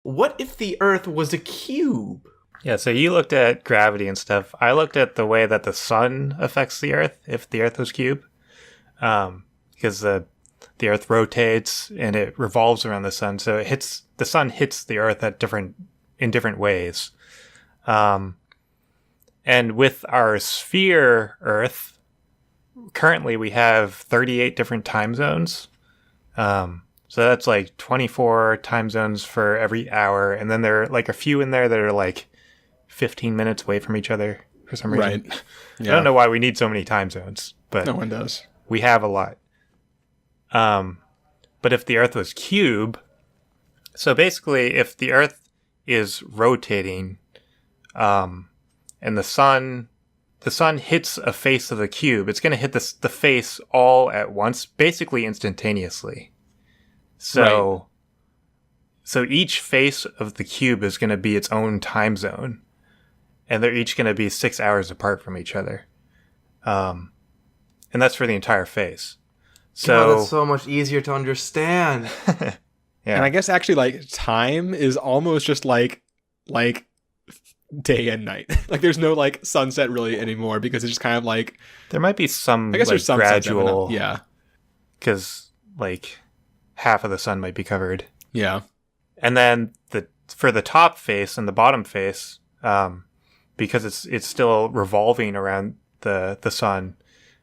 What if the Earth was a cube? Yeah, so you looked at gravity and stuff. I looked at the way that the sun affects the Earth if the Earth was cube, because the Earth rotates and it revolves around the sun, so the sun hits the Earth in different ways. And with our sphere Earth, currently we have 38 different time zones. So that's like 24 time zones for every hour. And then there are like a few in there that are like 15 minutes away from each other for some reason. Right. Yeah. I don't know why we need so many time zones, but No one does. we have a lot. But if the Earth was cube, so basically if the Earth is rotating, and the sun hits a face of the cube, it's going to hit the face all at once, basically instantaneously. So each face of the cube is going to be its own time zone, and they're each going to be 6 hours apart from each other. And that's for the entire face. So that's so much easier to understand. yeah. And I guess actually like time is almost just like day and night. Like there's no like sunset really anymore because it's just kind of like there might be some, I guess like, there's some gradual, yeah. because like half of the sun might be covered. Yeah. And then for the top face and the bottom face, because it's still revolving around the sun,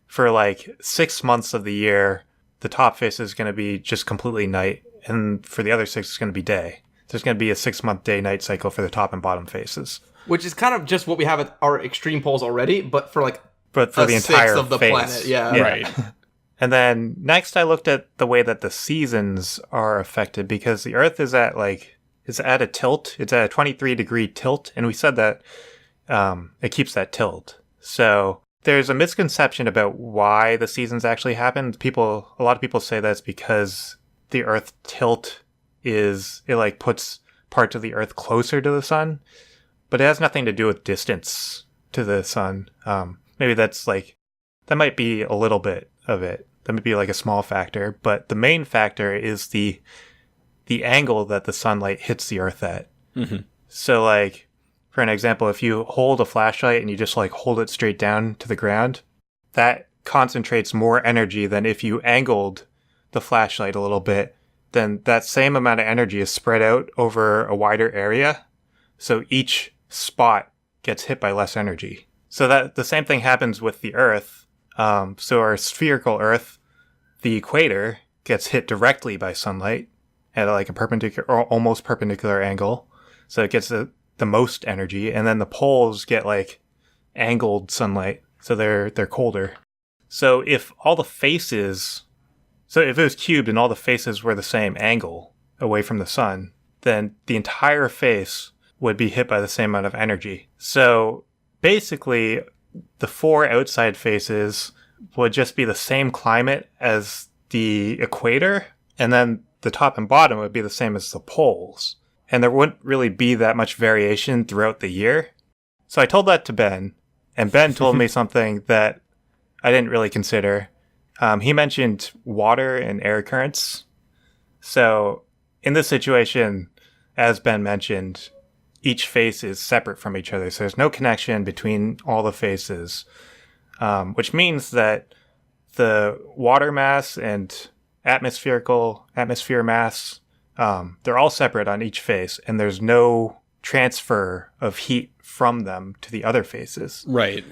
for like 6 months of the year, the top face is going to be just completely night, and for the other 6, it's going to be day. There's going to be a 6-month day-night cycle for the top and bottom faces. Which is kind of just what we have at our extreme poles already, but for like But for the entire sixth of the face. planet. Yeah. Right. And then next I looked at the way that the seasons are affected, because the Earth is at a tilt. It's at a 23-degree tilt, and we said that it keeps that tilt. So there's a misconception about why the seasons actually happen. A lot of people say that's because the Earth tilt puts parts of the Earth closer to the sun, but it has nothing to do with distance to the sun. Maybe that might be a little bit of it. That might be like a small factor, but the main factor is the angle that the sunlight hits the Earth at. Mm-hmm. So like, for an example, if you hold a flashlight and you just like hold it straight down to the ground, that concentrates more energy than if you angled the flashlight a little bit. Then that same amount of energy is spread out over a wider area. So each spot gets hit by less energy. So that the same thing happens with the Earth. So our spherical Earth, the equator gets hit directly by sunlight at like a perpendicular or almost perpendicular angle. So it gets the most energy, and then the poles get like angled sunlight. So they're colder. So if it was cubed and all the faces were the same angle away from the sun, then the entire face would be hit by the same amount of energy. So basically, the 4 outside faces would just be the same climate as the equator, and then the top and bottom would be the same as the poles. And there wouldn't really be that much variation throughout the year. So I told that to Ben, and Ben told me something that I didn't really consider. He mentioned water and air currents. So in this situation, as Ben mentioned, each face is separate from each other. So there's no connection between all the faces, which means that the water mass and atmosphere mass, they're all separate on each face, and there's no transfer of heat from them to the other faces. Right.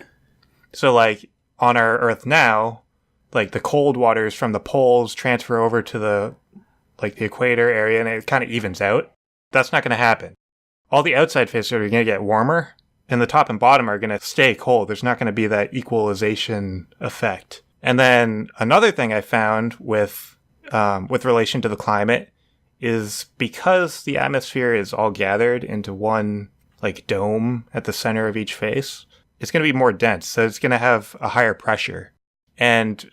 So like on our Earth now, like the cold waters from the poles transfer over to the equator area, and it kind of evens out. That's not going to happen. All the outside faces are going to get warmer, and the top and bottom are going to stay cold. There's not going to be that equalization effect. And then another thing I found with relation to the climate is because the atmosphere is all gathered into one like dome at the center of each face, it's going to be more dense. So it's going to have a higher pressure. And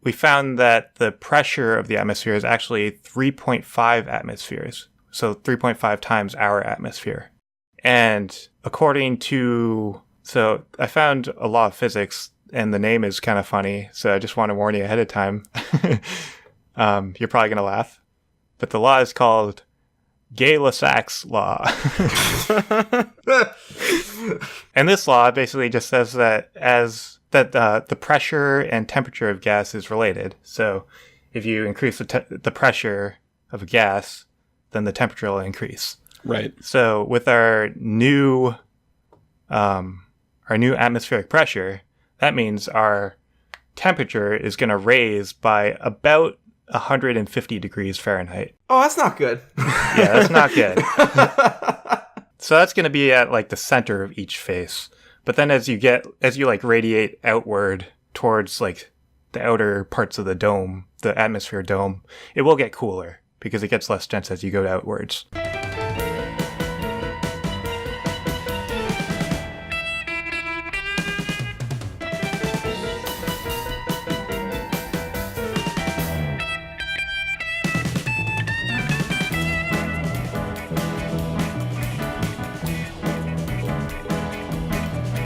we found that the pressure of the atmosphere is actually 3.5 atmospheres. So 3.5 times our atmosphere. And so I found a law of physics, and the name is kind of funny. So I just want to warn you ahead of time. You're probably going to laugh. But the law is called Gay-Lussac's law. And this law basically just says that the pressure and temperature of gas is related. So if you increase the pressure of a gas, then the temperature will increase. Right. So with our new atmospheric pressure, that means our temperature is going to raise by about 150 degrees Fahrenheit. Oh, that's not good. Yeah, that's not good. So that's going to be at like the center of each face. But then as you like radiate outward towards like the outer parts of the dome, the atmosphere dome, it will get cooler because it gets less dense as you go outwards.